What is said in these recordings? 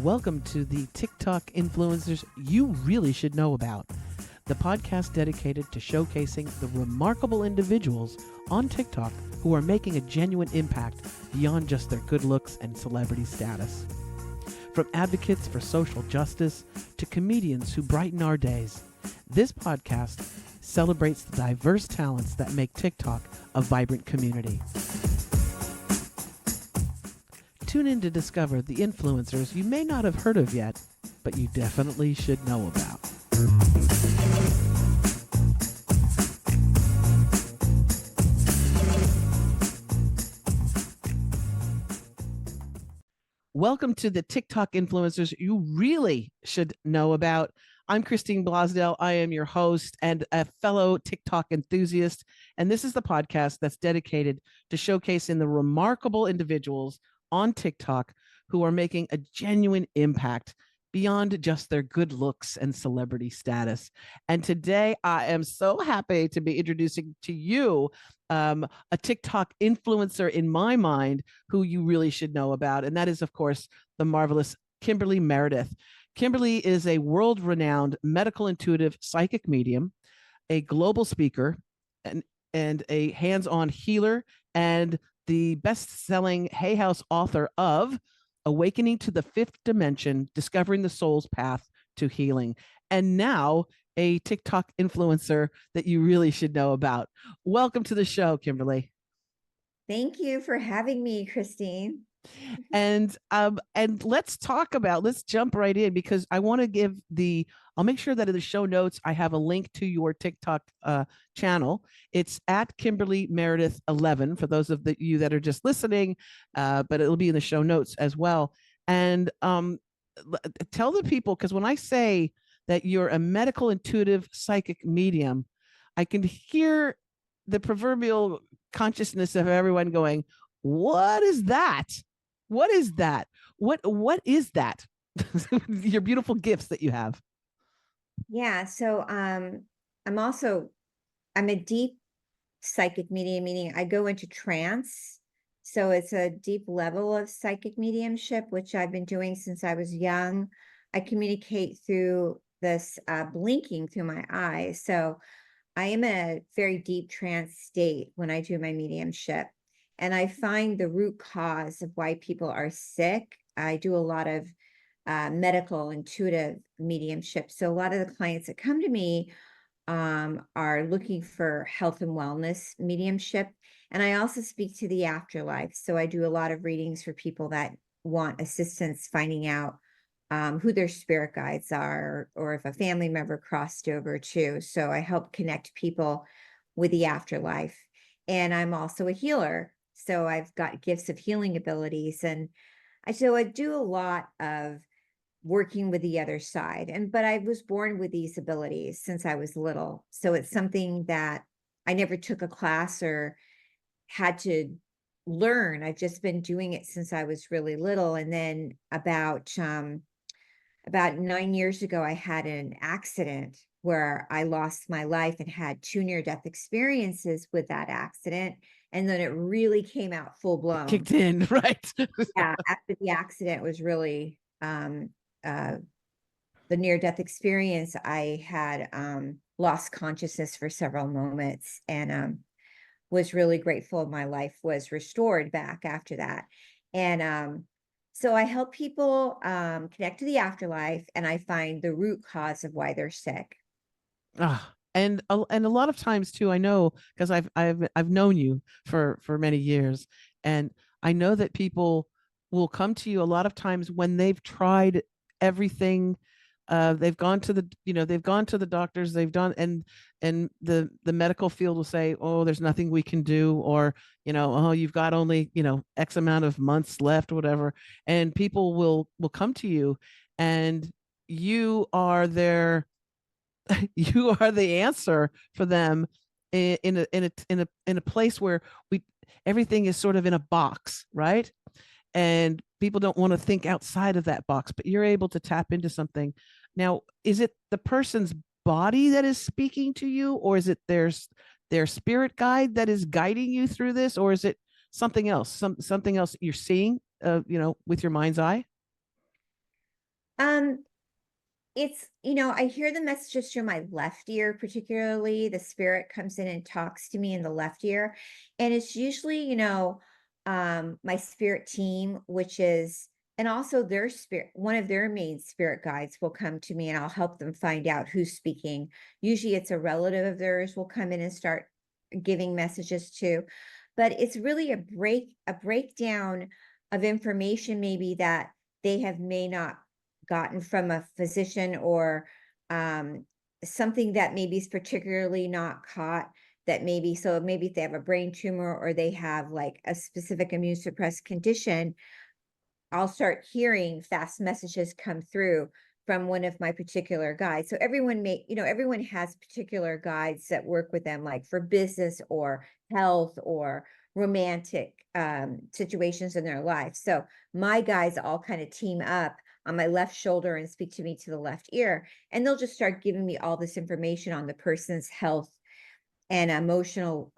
Welcome to the TikTok influencers you really should know about, the podcast dedicated to showcasing the remarkable individuals on TikTok who are making a genuine impact beyond just their good looks and celebrity status. From advocates for social justice to comedians who brighten our days, this podcast celebrates the diverse talents that make TikTok a vibrant community. Tune in to discover the influencers you may not have heard of yet, but you definitely should know about. Welcome to the TikTok influencers you really should know about. I'm Christine Blasdell. I am your host and a fellow TikTok enthusiast, and this is the podcast that's dedicated to showcasing the remarkable individuals on TikTok who are making a genuine impact beyond just their good looks and celebrity status. And today I am so happy to be introducing to you a TikTok influencer in my mind who you really should know about. And that is, of course, the marvelous Kimberly Meredith. Kimberly is a world-renowned medical intuitive psychic medium, a global speaker, and a hands-on healer, and the best-selling Hay House author of Awakening to the Fifth Dimension, Discovering the Soul's Path to Healing, and now a TikTok influencer that you really should know about. Welcome to the show, Kimberly. Thank you for having me, Christine. And let's jump right in, because I want to give I'll make sure that in the show notes I have a link to your TikTok channel. It's at Kimberly Meredith 11 for those of you that are just listening, but it'll be in the show notes as well. And tell the people, because when I say that you're a medical intuitive psychic medium, I can hear the proverbial consciousness of everyone going, "What is that? What is that? What is that?" Your beautiful gifts that you have. Yeah, so I'm a deep psychic medium, meaning I go into trance. So it's a deep level of psychic mediumship, which I've been doing since I was young. I communicate through this blinking through my eyes. So I am in a very deep trance state when I do my mediumship. And I find the root cause of why people are sick. I do a lot of medical intuitive mediumship. So a lot of the clients that come to me are looking for health and wellness mediumship. And I also speak to the afterlife. So I do a lot of readings for people that want assistance finding out who their spirit guides are, or if a family member crossed over too. So I help connect people with the afterlife. And I'm also a healer. So I've got gifts of healing abilities. And I do a lot of working with the other side. But I was born with these abilities since I was little. So it's something that I never took a class or had to learn. I've just been doing it since I was really little. And then about 9 years ago, I had an accident where I lost my life and had 2 near-death experiences with that accident. And then it really came out full blown. Kicked in, right? Yeah, after the accident was really the near-death experience, I had lost consciousness for several moments, and was really grateful my life was restored back after that. And so I help people connect to the afterlife, and I find the root cause of why they're sick. And a lot of times too, I know, because I've known you for many years, and I know that people will come to you a lot of times when they've tried everything. They've gone to the doctors, they've done, and the medical field will say, "Oh, there's nothing we can do," or, "Oh, you've got only, X amount of months left," whatever. And people will come to you, and you are their you are the answer for them in a place where everything is sort of in a box, right? And people don't want to think outside of that box, but you're able to tap into something. Now, is it the person's body that is speaking to you, or is it their spirit guide that is guiding you through this, or is it something else, something else that you're seeing, with your mind's eye? Um, it's, I hear the messages through my left ear, particularly the spirit comes in and talks to me in the left ear. And it's usually, my spirit team, which is, and also their spirit, one of their main spirit guides will come to me and I'll help them find out who's speaking. Usually it's a relative of theirs will come in and start giving messages to, but it's really a breakdown of information maybe that they have may not gotten from a physician or um, something that maybe is particularly not caught that maybe so maybe if they have a brain tumor or they have like a specific immune suppressed condition, I'll start hearing fast messages come through from one of my particular guides. So everyone has particular guides that work with them, like for business or health or romantic situations in their life. So my guides all kind of team up on my left shoulder and speak to me to the left ear. And they'll just start giving me all this information on the person's health and emotional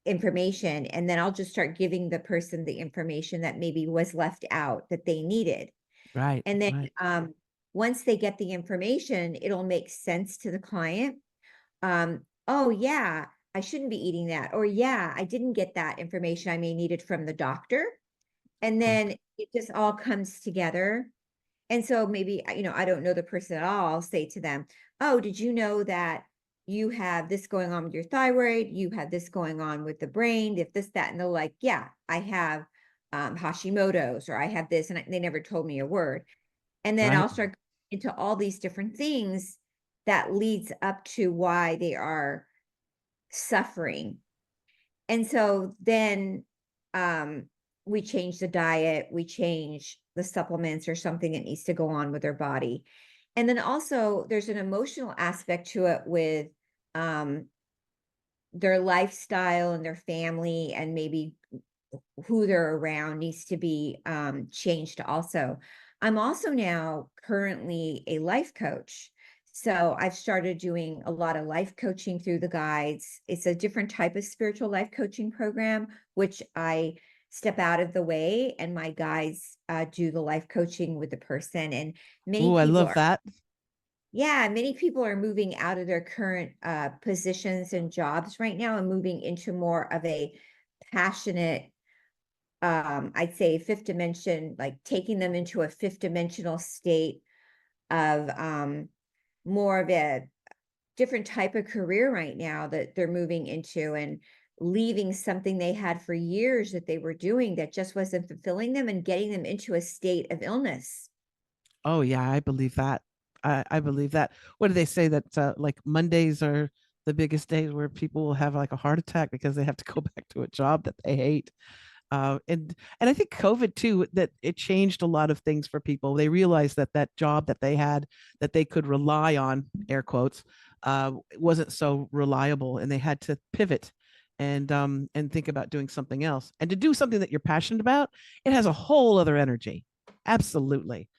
information, and then I'll just start giving the person the information that maybe was left out that they needed. Right, And then right. once they get the information, it'll make sense to the client. Oh yeah, I shouldn't be eating that. Or yeah, I didn't get that information I may needed from the doctor. And Right. then it just all comes together. And so maybe, I don't know the person at all. I'll say to them, oh, did you know that you have this going on with your thyroid? You have this going on with the brain, if this, that, and they're like, yeah, I have Hashimoto's or I have this. And they never told me a word. And then Right. I'll start into all these different things that leads up to why they are suffering. And so then we change the diet, we change the supplements or something that needs to go on with their body. And then also there's an emotional aspect to it with um, their lifestyle and their family and maybe who they're around needs to be changed also. I'm also now currently a life coach. So I've started doing a lot of life coaching through the guides. It's a different type of spiritual life coaching program, which I step out of the way and my guides do the life coaching with the person. And many Ooh, I people love are, that. yeah, many people are moving out of their current positions and jobs right now and moving into more of a passionate I'd say fifth dimension, like taking them into a fifth dimensional state of more of a different type of career right now that they're moving into and leaving something they had for years that they were doing that just wasn't fulfilling them and getting them into a state of illness. Oh yeah, I believe that. I believe that. What do they say that like Mondays are the biggest days where people will have like a heart attack because they have to go back to a job that they hate. And I think COVID too, that it changed a lot of things for people. They realized that that job that they had that they could rely on, air quotes, wasn't so reliable, and they had to pivot and think about doing something else. And to do something that you're passionate about, it has a whole other energy. Absolutely.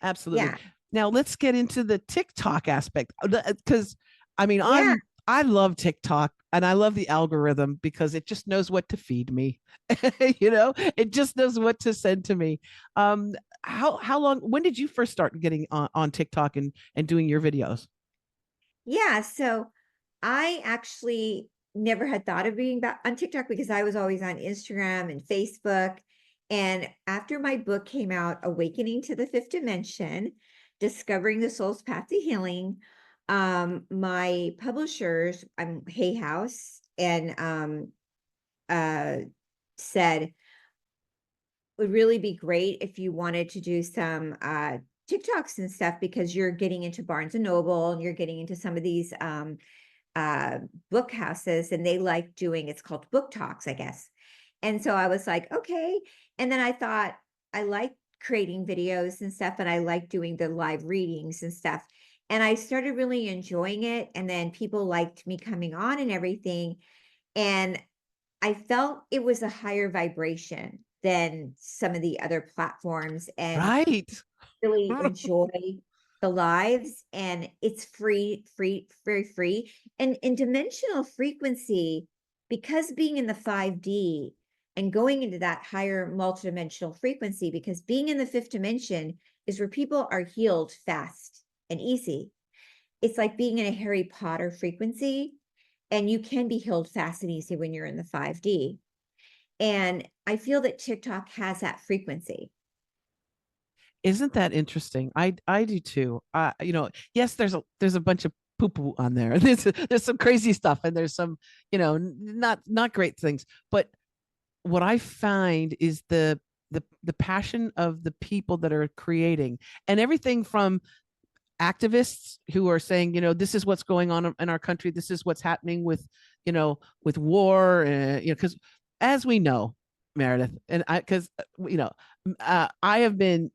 Absolutely. Yeah. Now let's get into the TikTok aspect because I mean Yeah. I love TikTok and I love the algorithm because it just knows what to feed me. It just knows what to send to me. How long when did you first start getting on TikTok and doing your videos? Yeah. So I actually never had thought of being back on TikTok because I was always on Instagram and Facebook. And after my book came out, Awakening to the Fifth Dimension, Discovering the Soul's Path to Healing, my publishers, Hay House, and uh, said, would really be great if you wanted to do some TikToks and stuff because you're getting into Barnes and Noble and you're getting into some of these uh book houses and they like doing it's called book talks, I guess. And so I was like, okay. And then I thought I like creating videos and stuff and I like doing the live readings and stuff. And I started really enjoying it. And then people liked me coming on and everything. And I felt it was a higher vibration than some of the other platforms and Right. really enjoy the lives, and it's free, very free. And in dimensional frequency, because being in the 5D and going into that higher multidimensional frequency, because being in the fifth dimension, is where people are healed fast and easy. It's like being in a Harry Potter frequency, and you can be healed fast and easy when you're in the 5D. And I feel that TikTok has that frequency. Isn't that interesting? I do too. Yes, there's a bunch of poo poo on there. There's some crazy stuff, and there's some, not great things. But what I find is the passion of the people that are creating, and everything from activists who are saying, this is what's going on in our country. This is what's happening with war. Because as we know, Meredith, and because I have been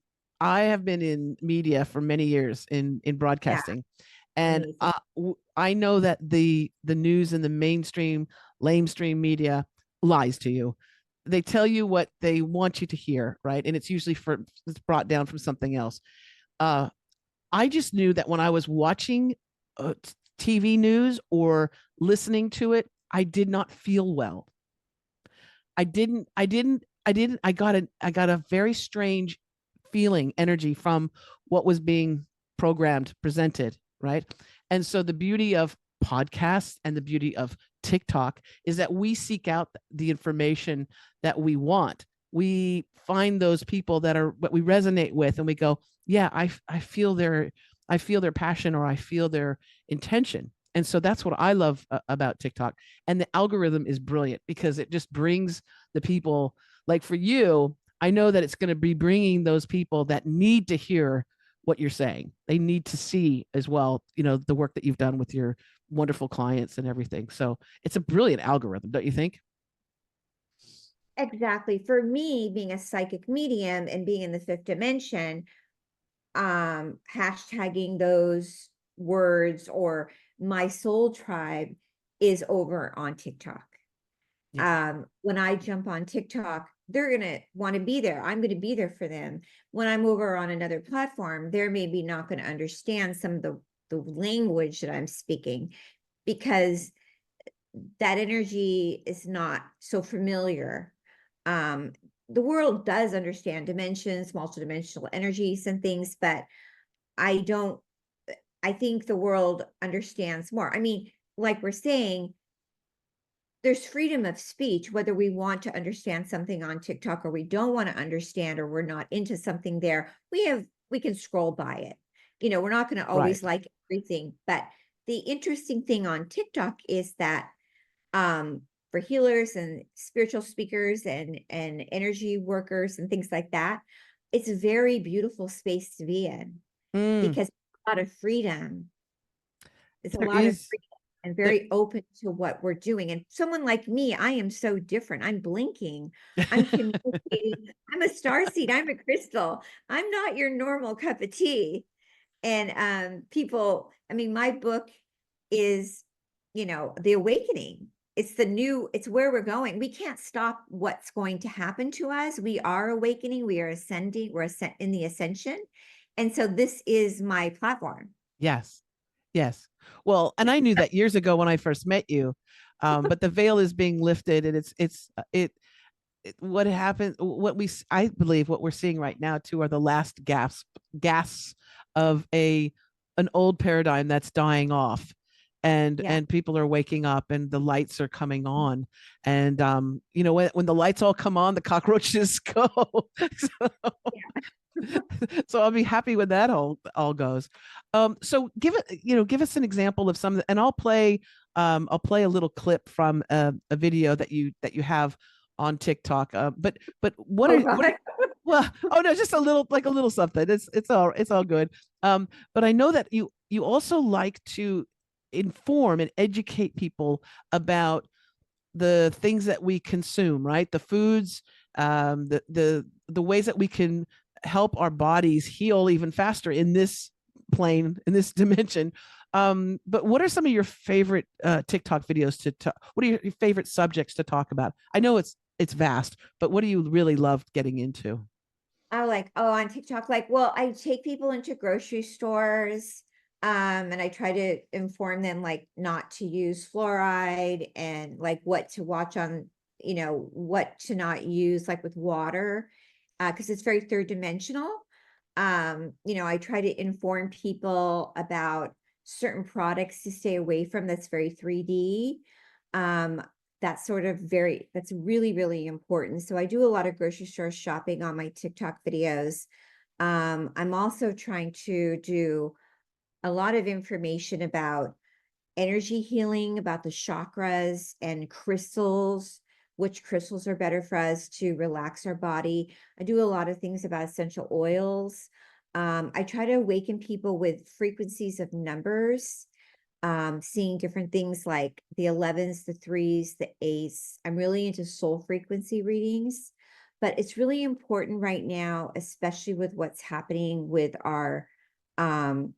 in media for many years in Yeah, broadcasting, and amazing. I know that the news and the mainstream lamestream media lies to you. They tell you what they want you to hear, right? And it's usually it's brought down from something else. uh I just knew that when I was watching TV news or listening to it, I did not feel well. I got a very strange feeling, energy from what was being programmed, presented, right? And so the beauty of podcasts and the beauty of TikTok is that we seek out the information that we want. We find those people that are what we resonate with, and we go, yeah, I feel their passion, or I feel their intention. And so that's what I love about TikTok. And the algorithm is brilliant because it just brings the people, like for you, I know that it's going to be bringing those people that need to hear what you're saying. They need to see as well, the work that you've done with your wonderful clients and everything. So it's a brilliant algorithm, don't you think? Exactly. For me, being a psychic medium and being in the fifth dimension, hashtagging those words or my soul tribe is over on TikTok. Yes. When I jump on TikTok, they're going to want to be there. I'm going to be there for them. When I'm over on another platform, they're maybe not going to understand some of the language that I'm speaking because that energy is not so familiar. Um, the world does understand dimensions, multidimensional energies and things, but I don't, I think the world understands more. I mean, like we're saying, there's freedom of speech, whether we want to understand something on TikTok or we don't want to understand, or we're not into something there. We can scroll by it. We're not going to always Right. like everything, but the interesting thing on TikTok is that for healers and spiritual speakers and energy workers and things like that, it's a very beautiful space to be in Mm, because a lot of freedom. It's a there lot of is freedom and there. very open to what we're doing. And someone like me, I am so different. I'm blinking. I'm communicating. I'm a star seed. I'm a crystal. I'm not your normal cup of tea. And people, I mean, my book is, the awakening. It's where we're going. We can't stop what's going to happen to us. We are awakening. We are ascending. We're in the ascension. And so this is my platform. Yes. Yes. Well, and I knew that years ago when I first met you. But the veil is being lifted, and what happened, I believe what we're seeing right now too are the last gasps of an old paradigm that's dying off, and Yeah. people are waking up, and the lights are coming on, and when the lights all come on, the cockroaches go. So, so I'll be happy when that all goes. So give us an example of some, and I'll play a little clip from a video that you have on TikTok. But Oh God. well, oh no, just a little, like a little something. It's all good. But I know that you also like to inform and educate people about the things that we consume, right? The foods, the ways that we can help our bodies heal even faster in this plane, in this dimension. But what are some of your favorite TikTok videos what are your favorite subjects to talk about? I know it's vast, but what do you really love getting into? On TikTok, well, I take people into grocery stores, and I try to inform them not to use fluoride and what to watch on, what to not use with water, because it's very third dimensional. I try to inform people about certain products to stay away from that's very 3D. Um, that's really, really important. So I do a lot of grocery store shopping on my TikTok videos. I'm also trying to do a lot of information about energy healing, about the chakras and crystals, which crystals are better for us to relax our body. I do a lot of things about essential oils. I try to awaken people with frequencies of numbers, seeing different things like the 11s, the threes, the eights. I'm really into soul frequency readings, but it's really important right now, especially with what's happening with um,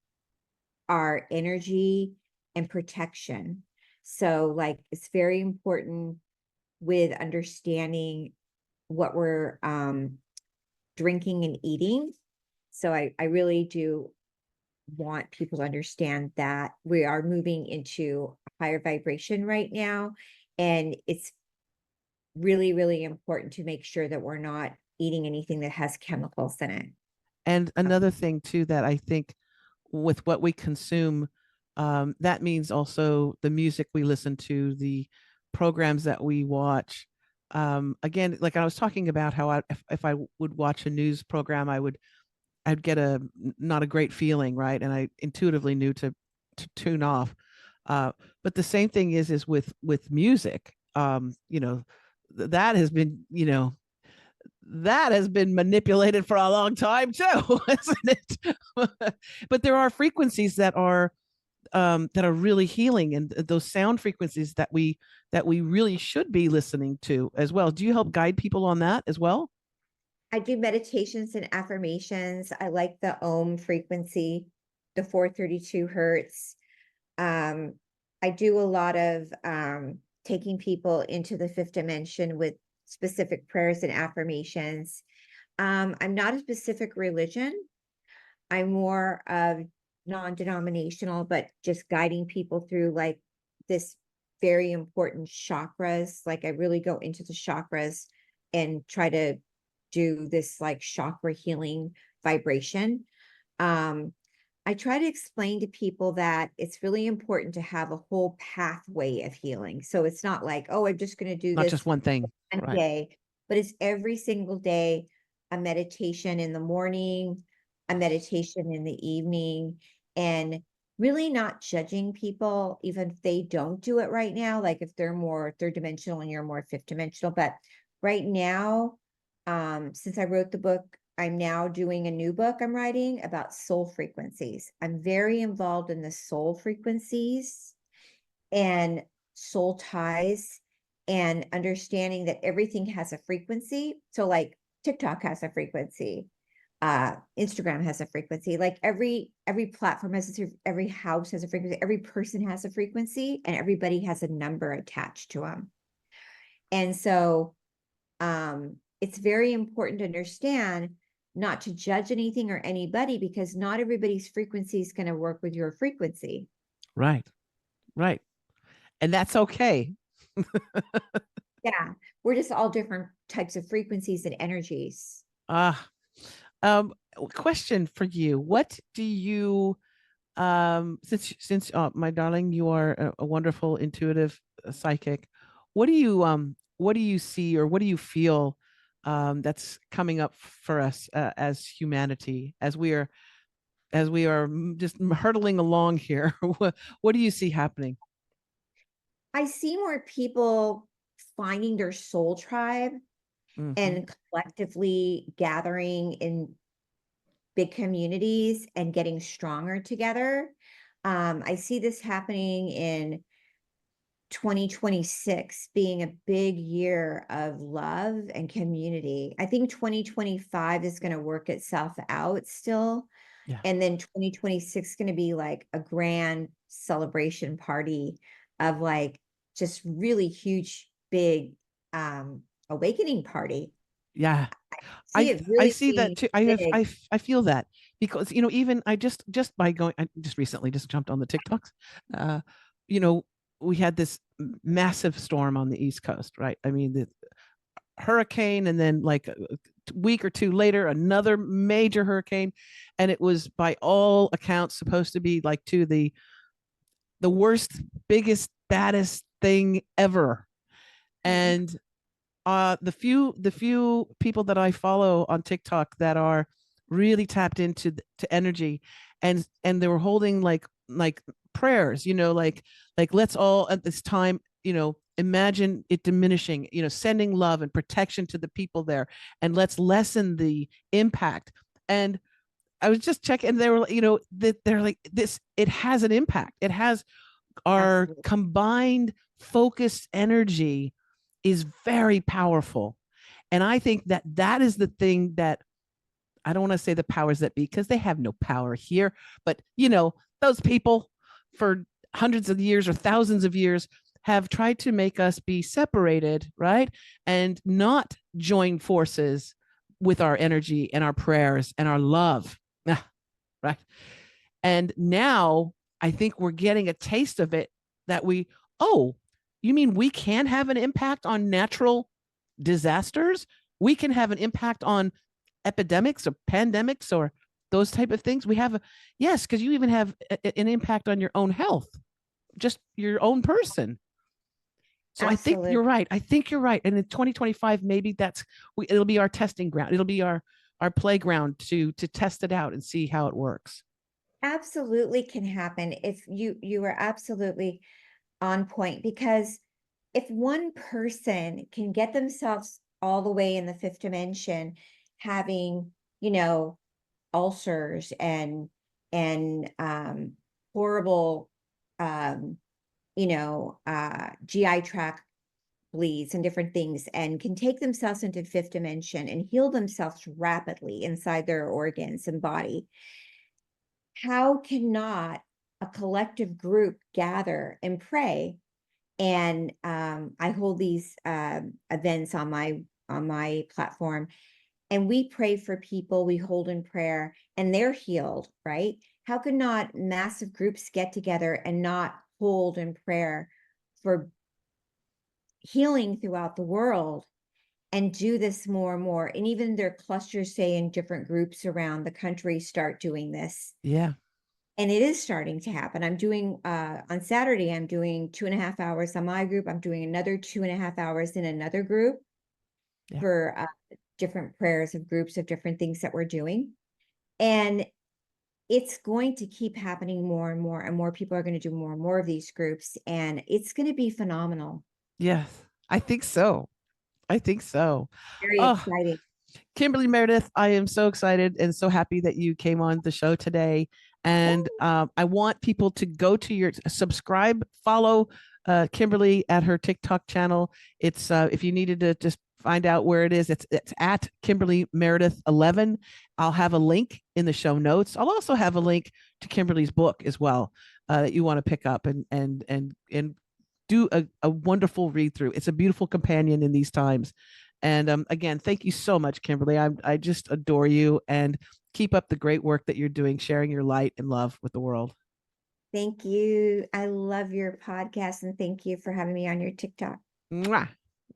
our energy and protection. So, like, it's very important with understanding what we're drinking and eating. So, I really do want people to understand that we are moving into a higher vibration right now. And it's really, really important to make sure that we're not eating anything that has chemicals in it. And another thing too that I think with what we consume, that means also the music we listen to, the programs that we watch. Again, like I was talking about how if I would watch a news program, I'd get not a great feeling, right? And I intuitively knew to tune off. But the same thing is with music. That has been, that has been manipulated for a long time too, isn't it? But there are frequencies that are really healing, and those sound frequencies that we really should be listening to as well. Do you help guide people on that as well? I do meditations and affirmations. I like the Om frequency, the 432 hertz. Um, I do a lot of taking people into the fifth dimension with specific prayers and affirmations. I'm not a specific religion. I'm more of non-denominational, but just guiding people through like this very important chakras. Like I really go into the chakras and try to do this like chakra healing vibration. Um, I try to explain to people that it's really important to have a whole pathway of healing. So it's not like, oh, I'm just going to do Not just this one thing, one right? day, but it's every single day, a meditation in the morning, a meditation in the evening, and really not judging people, even if they don't do it right now. Like if they're more third dimensional and you're more fifth dimensional. But right now, since I wrote the book, I'm now doing a new book I'm writing about soul frequencies. I'm very involved in the soul frequencies and soul ties and understanding that everything has a frequency. So like TikTok has a frequency, Instagram has a frequency, like every platform every house has a frequency, every person has a frequency, and everybody has a number attached to them. And so it's very important to understand not to judge anything or anybody, because not everybody's frequency is going to work with your frequency. Right, right. And that's okay. Yeah, we're just all different types of frequencies and energies. Ah, question for you. What do you since my darling, you are a wonderful intuitive psychic. What do you see or what do you feel that's coming up for us as humanity as we are just hurtling along here? What do you see happening? I see more people finding their soul tribe Hmm. and collectively gathering in big communities and getting stronger together. I see this happening in 2026 being a big year of love and community. I think 2025 is going to work itself out still. Yeah. And then 2026 is going to be like a grand celebration party of like just really huge, big awakening party. Yeah. See it I really see that being too. big. I feel that because even I just by going I just recently just jumped on the TikToks. Uh, you know, we had this massive storm on the East Coast, right? I mean, the hurricane and then like week or two later, another major hurricane. And it was by all accounts supposed to be like the worst, biggest, baddest thing ever. And the few people that I follow on TikTok that are really tapped into to energy, and they were holding like prayers, like let's all at this time, imagine it diminishing, sending love and protection to the people there, and let's lessen the impact. And I was just checking, and they were, that they're like this. It has an impact. It has our Absolutely. combined focused energy is very powerful. And I think that that is the thing that I don't want to say the powers that be, because they have no power here, but those people for hundreds of years or thousands of years have tried to make us be separated, right? And not join forces with our energy and our prayers and our love. Right. And now I think we're getting a taste of it, that oh, you mean we can have an impact on natural disasters? We can have an impact on epidemics or pandemics or those type of things. Yes, because you even have an impact on your own health, just your own person. So I think Absolutely. you're right. I think you're right. And in 2025, maybe it'll be our testing ground. It'll be our playground to test it out and see how it works. Absolutely can happen. If you are absolutely on point, because if one person can get themselves all the way in the fifth dimension, having, ulcers and horrible GI tract bleeds and different things, and can take themselves into fifth dimension and heal themselves rapidly inside their organs and body, how cannot a collective group gather and pray? And I hold these events on my platform, and we pray for people, we hold in prayer, and they're healed, right? How could not massive groups get together and not hold in prayer for healing throughout the world, and do this more and more? And even their clusters, say in different groups around the country, start doing this. Yeah. And it is starting to happen. I'm doing on Saturday, I'm doing 2.5 hours on my group. I'm doing another 2.5 hours in another group, Yeah. for different prayers of groups of different things that we're doing. And it's going to keep happening more and more, and more people are going to do more and more of these groups, and it's going to be phenomenal. Yes, I think so. I think so. Very Oh, exciting. Kimberly Meredith, I am so excited and so happy that you came on the show today. And I want people to go to your subscribe, follow Kimberly at her TikTok channel. It's if you needed to just find out where it is, it's at Kimberly Meredith 11. I'll have a link in the show notes. I'll also have a link to Kimberly's book as well, that you want to pick up and do a wonderful read through. It's a beautiful companion in these times. And again, thank you so much, Kimberly. I just adore you, and keep up the great work that you're doing, sharing your light and love with the world. Thank you. I love your podcast, and thank you for having me on your TikTok. Mwah,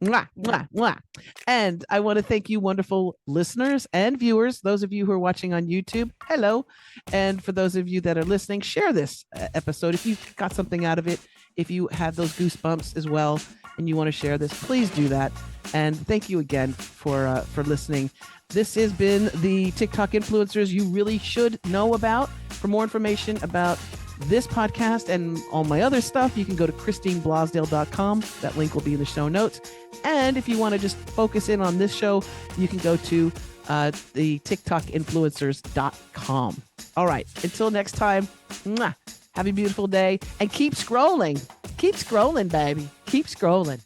mwah, mwah, mwah. And I want to thank you, wonderful listeners and viewers, those of you who are watching on YouTube. Hello. And for those of you that are listening, share this episode if you got something out of it. If you had those goosebumps as well and you want to share this, please do that. And thank you again for listening. This has been the TikTok influencers you really should know about. For more information about this podcast and all my other stuff, you can go to christineblasdale.com. That link will be in the show notes. And if you want to just focus in on this show, you can go to the tiktokinfluencers.com. All right. Until next time, mwah, have a beautiful day, and keep scrolling. Keep scrolling, baby. Keep scrolling.